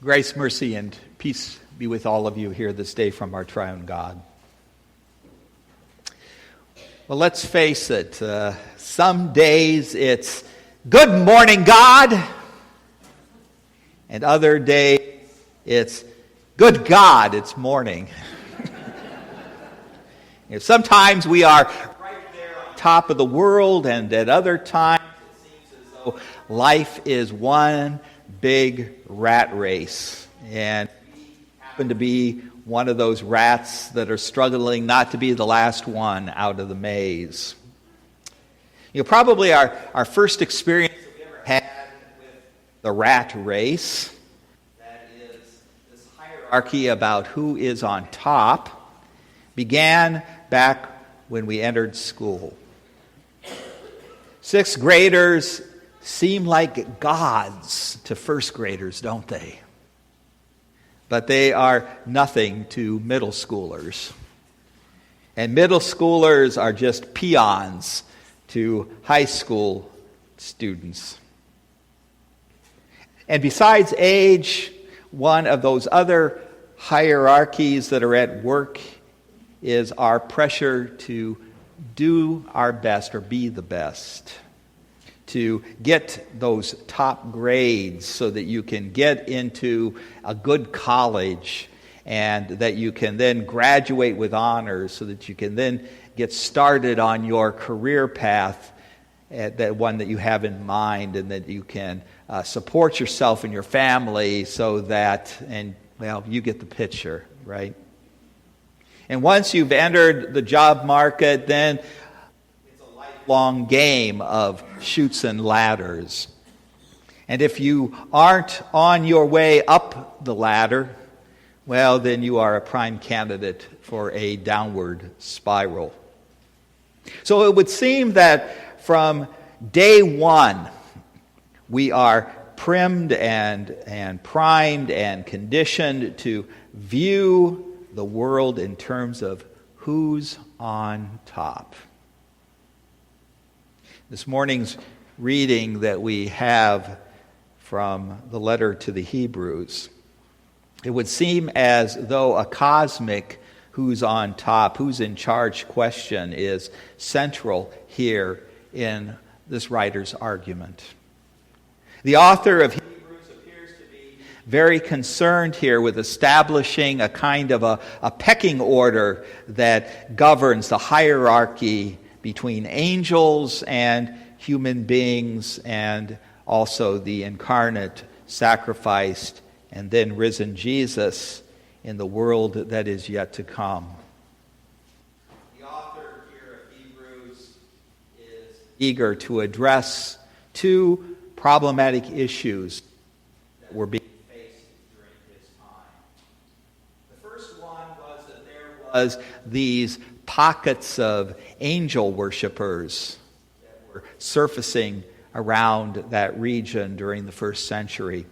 Grace, mercy, and peace be with all of you here this day from our triune God. Well, let's face it, some days it's good morning, God, and other days it's good God, it's morning. Sometimes we are right there on top of the world, and at other times it seems as though life is one big rat race, and we happen to be one of those rats that are struggling not to be the last one out of the maze. Probably our first experience that we ever had with the rat race, that is this hierarchy about who is on top, began back when we entered school. Sixth graders seem like gods to first graders, don't they? But they are nothing to middle schoolers. And middle schoolers are just peons to high school students. And besides age, one of those other hierarchies that are at work is our pressure to do our best or be the best, to get those top grades so that you can get into a good college and that you can then graduate with honors so that you can then get started on your career path, that one that you have in mind, and that you can support yourself and your family so that, and well, you get the picture, right? And once you've entered the job market, then it's a lifelong game of chutes and ladders. And if you aren't on your way up the ladder, well, then you are a prime candidate for a downward spiral. So it would seem that from day one, we are primed and primed and conditioned to view the world in terms of who's on top. This morning's reading that we have from the letter to the Hebrews, it would seem as though a cosmic who's on top, who's in charge question is central here in this writer's argument. The author of Hebrews appears to be very concerned here with establishing a kind of a pecking order that governs the hierarchy between angels and human beings, and also the incarnate, sacrificed, and then risen Jesus in the world that is yet to come. The author here of Hebrews is eager to address two problematic issues that were being faced during his time. The first one was that there was these pockets of angel worshipers that were surfacing around that region during the first century,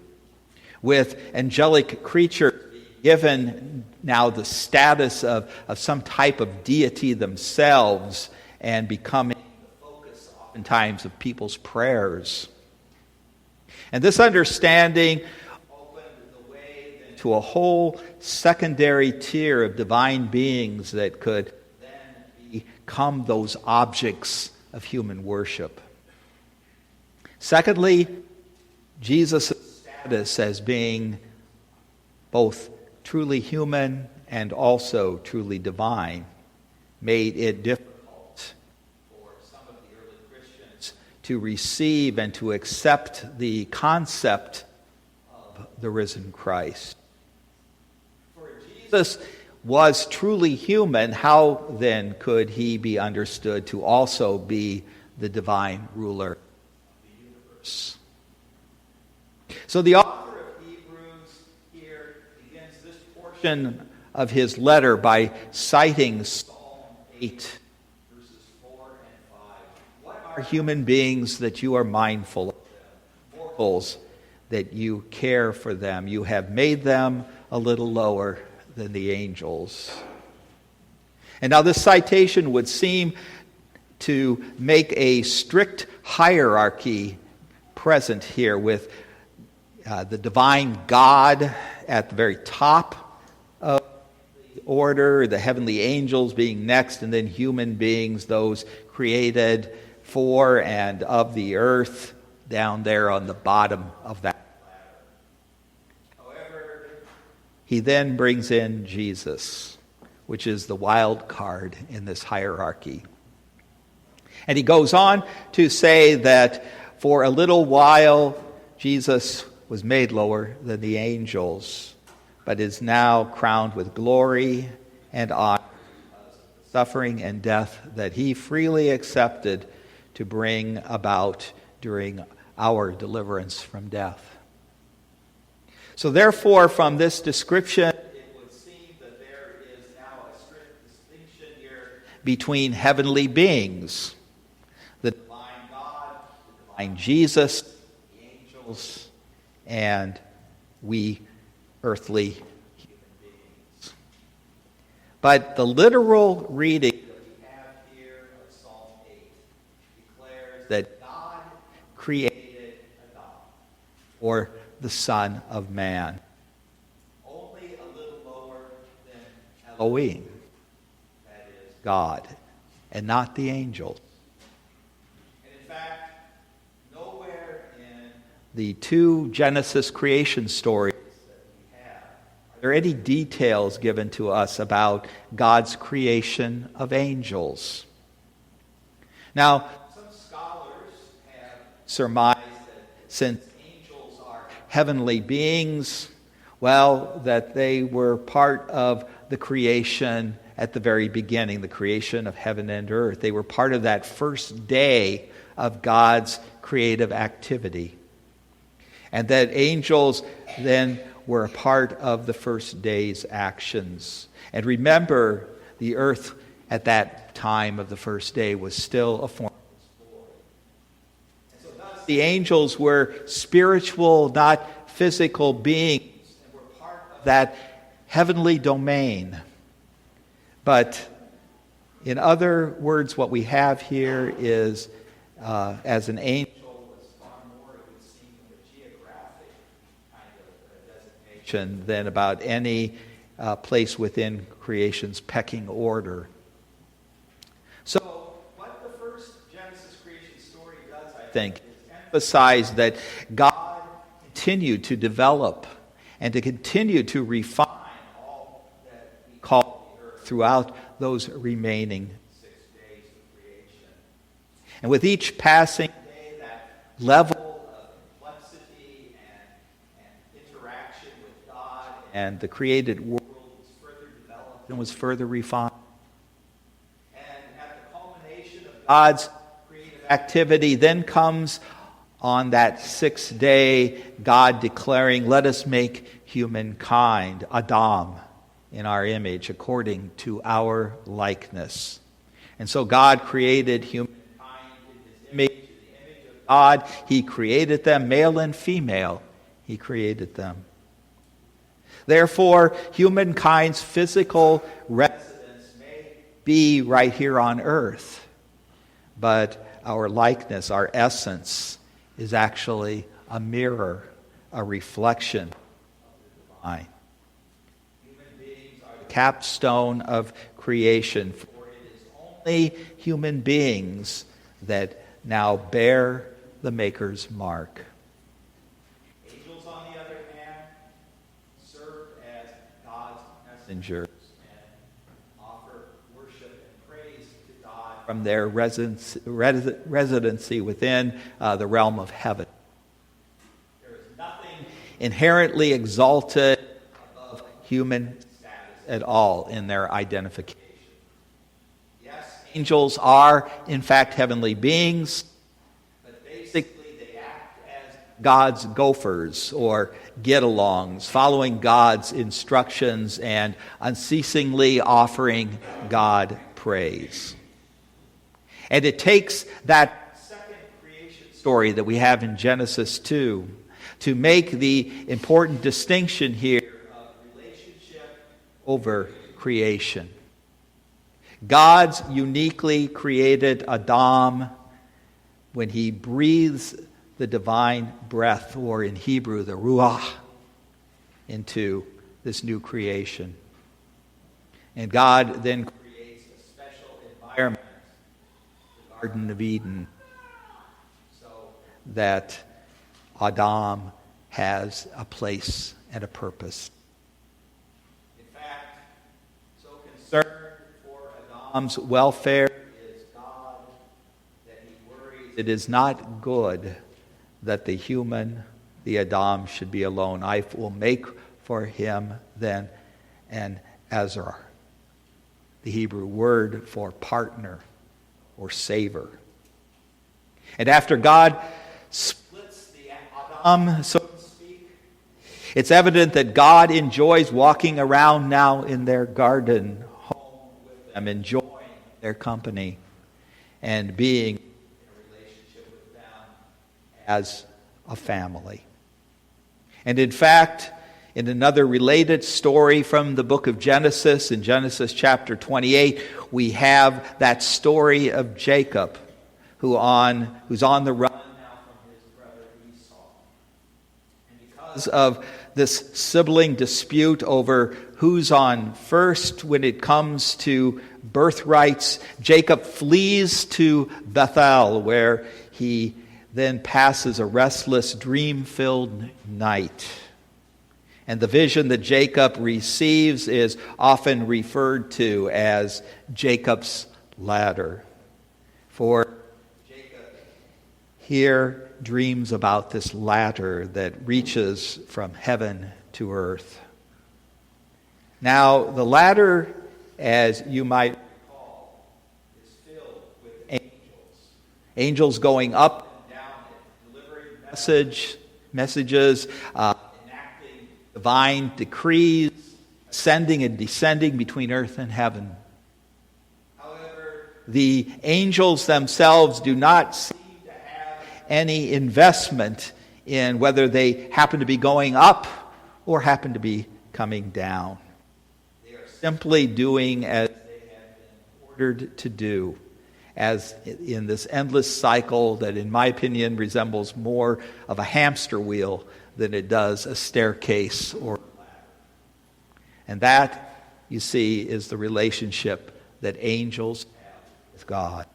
with angelic creatures given now the status of some type of deity themselves and becoming the focus oftentimes of people's prayers. And this understanding opened the way to a whole secondary tier of divine beings that could then become those objects of human worship. Secondly, Jesus' status as being both truly human and also truly divine made it difficult for some of the early Christians to receive and to accept the concept of the risen Christ. For if Jesus was truly human, how then could he be understood to also be the divine ruler of the universe? So the author of Hebrews here begins this portion of his letter by citing Psalm 8, verses 4 and 5. What are human beings that you are mindful of them? Mortals that you care for them. You have made them a little lower than the angels. And now this citation would seem to make a strict hierarchy present here with the divine God at the very top of the order, the heavenly angels being next, and then human beings, those created for and of the earth, down there on the bottom of that ladder. However, he then brings in Jesus, which is the wild card in this hierarchy. And he goes on to say that for a little while, Jesus was made lower than the angels, but is now crowned with glory and honor, suffering and death that he freely accepted to bring about during our deliverance from death. So therefore, from this description, it would seem that there is now a strict distinction here between heavenly beings, the divine God, the divine Jesus, the angels, and we earthly human beings. But the literal reading that we have here of Psalm 8 declares that God created Adam, or the Son of Man, only a little lower than Elohim, that is God, and not the angels. And in fact, nowhere in the two Genesis creation stories that we have are there any details given to us about God's creation of angels. Now, some scholars have surmised that since angels are heavenly beings, well, that they were part of the creation at the very beginning, the creation of heaven and earth. They were part of that first day of God's creative activity. And that angels then were a part of the first day's actions. And remember, the earth at that time of the first day was still a formless void. And so thus the angels were spiritual, not physical beings, and were part of that heavenly domain. But in other words, what we have here is, as an angel was far more, it would seem, of a geographic kind of designation than about any place within creation's pecking order. So, what the first Genesis creation story does, I think, is emphasize that God continued to develop and to continue to refine all that we call the earth throughout those remaining 6 days of creation. And with each passing day, that level of complexity and interaction with God and the created world was further developed and was further refined. God's creative activity then comes on that 6th day, God declaring, "Let us make humankind, Adam, in our image, according to our likeness." And so God created humankind in his image, in the image of God. He created them, male and female. He created them. Therefore, humankind's physical residence may be right here on earth. But our likeness, our essence, is actually a mirror, a reflection of the divine. Human beings are the capstone of creation, for it is only human beings that now bear the Maker's mark. Angels, on the other hand, serve as God's messengers. From their residency within the realm of heaven. There is nothing inherently exalted above human status at all in their identification. Yes, angels are, in fact, heavenly beings, but basically they act as God's gophers or get-alongs, following God's instructions and unceasingly offering God praise. And it takes that second creation story that we have in Genesis 2 to make the important distinction here of relationship over creation. God's uniquely created Adam when he breathes the divine breath, or in Hebrew, the ruach, into this new creation. And God then creates a special environment, the Garden of Eden, so that Adam has a place and a purpose. In fact, so concerned for Adam's welfare is God that he worries it is not good that the Adam should be alone. I will make for him then an Azar, the Hebrew word for partner or saver. And after God splits the Adam, so to speak, it's evident that God enjoys walking around now in their garden home with them, enjoying their company and being in a relationship with them as a family. And in fact, in another related story from the book of Genesis, in Genesis chapter 28, we have that story of Jacob, who's on the run now from his brother Esau. And because of this sibling dispute over who's on first when it comes to birthrights, Jacob flees to Bethel, where he then passes a restless, dream-filled night. And the vision that Jacob receives is often referred to as Jacob's ladder. For Jacob here dreams about this ladder that reaches from heaven to earth. Now, the ladder, as you might recall, is filled with angels. Angels going up and down it, delivering messages, enacting divine decrees, ascending and descending between earth and heaven. However, the angels themselves do not seem to have any investment in whether they happen to be going up or happen to be coming down. They are simply doing as they have been ordered to do, as in this endless cycle that, in my opinion, resembles more of a hamster wheel than it does a staircase or a ladder. And that, you see, is the relationship that angels have with God.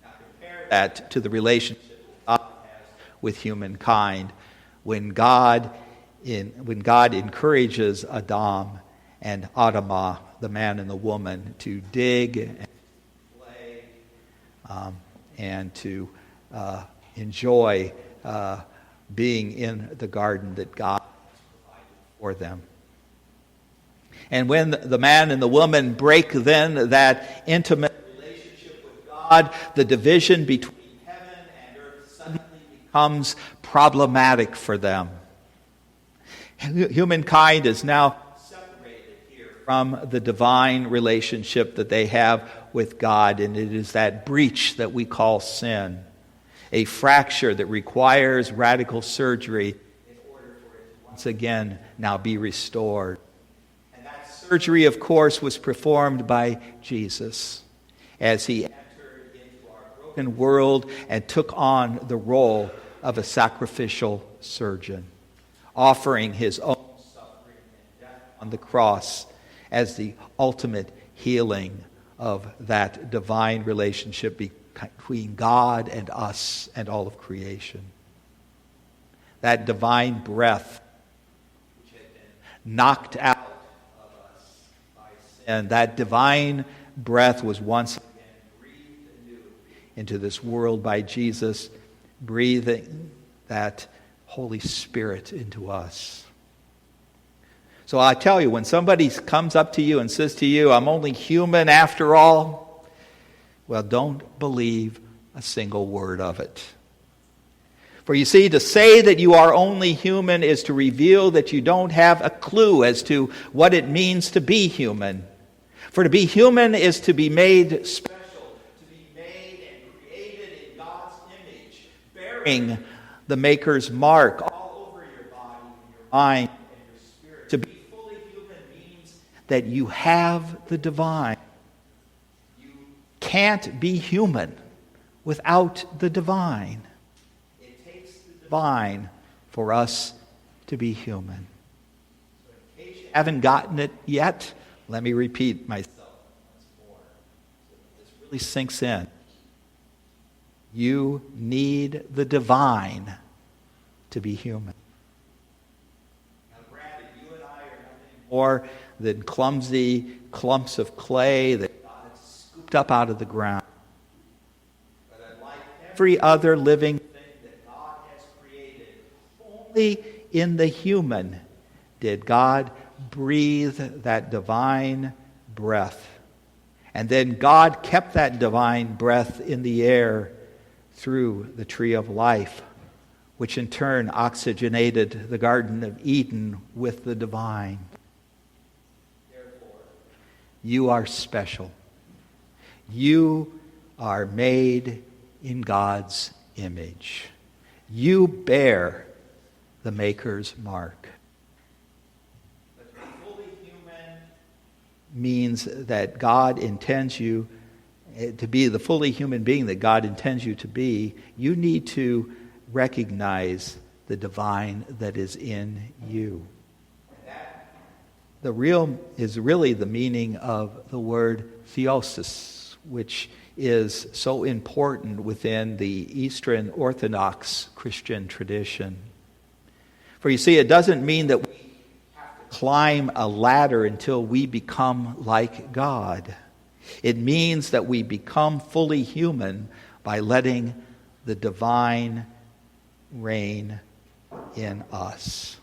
Now compare that to the relationship that God has with humankind when God encourages Adam and Adamah, the man and the woman, to dig and play and to enjoy being in the garden that God provided for them. And when the man and the woman break then that intimate relationship with God, the division between heaven and earth suddenly becomes problematic for them. Humankind is now separated here from the divine relationship that they have with God, and it is that breach that we call sin. A fracture that requires radical surgery in order for it to once again now be restored. And that surgery, of course, was performed by Jesus as he entered into our broken world and took on the role of a sacrificial surgeon, offering his own suffering and death on the cross as the ultimate healing of that divine relationship between God and us and all of creation. That divine breath which had been knocked out of us by sin, that divine breath was once again breathed anew into this world by Jesus, breathing that Holy Spirit into us. So I tell you, when somebody comes up to you and says to you, "I'm only human after all," well, don't believe a single word of it. For you see, to say that you are only human is to reveal that you don't have a clue as to what it means to be human. For to be human is to be made special, to be made and created in God's image, bearing the Maker's mark all over your body, your mind, and your spirit. To be fully human means that you have the divine. You can't be human without the divine. In divine for us to be human. In case you haven't gotten it yet, let me repeat myself once more so that this really sinks in. You need the divine to be human. Now, granted, you and I are nothing more than clumsy clumps of clay that God has scooped up out of the ground. But unlike every other living thing that God has created, only in the human did God breathe that divine breath. And then God kept that divine breath in the air through the tree of life, which in turn oxygenated the Garden of Eden with the divine. Therefore, you are special. You are made in God's image. You bear the Maker's mark. But to be fully human means that God intends you to be the fully human being that God intends you to be. You need to recognize the divine that is in you. Is really the meaning of the word theosis, which is so important within the Eastern Orthodox Christian tradition. For you see, it doesn't mean that we have to climb a ladder until we become like God. It means that we become fully human by letting the divine reign in us.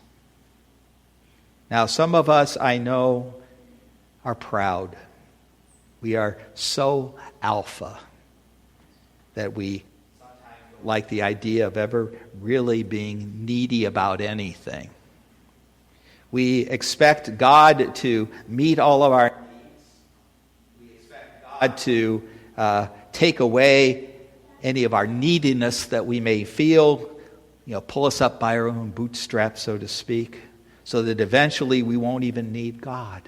Now, some of us, I know, are proud. We are so alpha that we sometimes don't like the idea of ever really being needy about anything. We expect God to meet all of our needs. We expect God to take away any of our neediness that we may feel, pull us up by our own bootstraps, so to speak, so that eventually we won't even need God.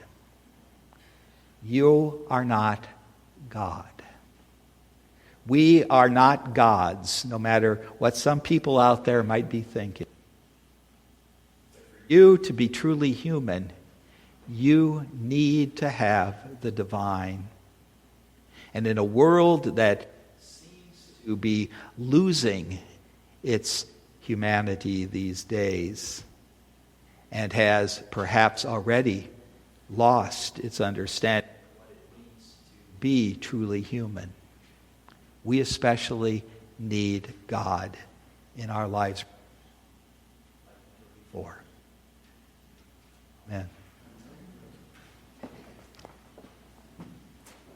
You are not God. We are not gods, no matter what some people out there might be thinking. For you to be truly human, you need to have the divine. And in a world that seems to be losing its humanity these days, and has perhaps already lost its understanding of what it means to be truly human, we especially need God in our lives before. Amen.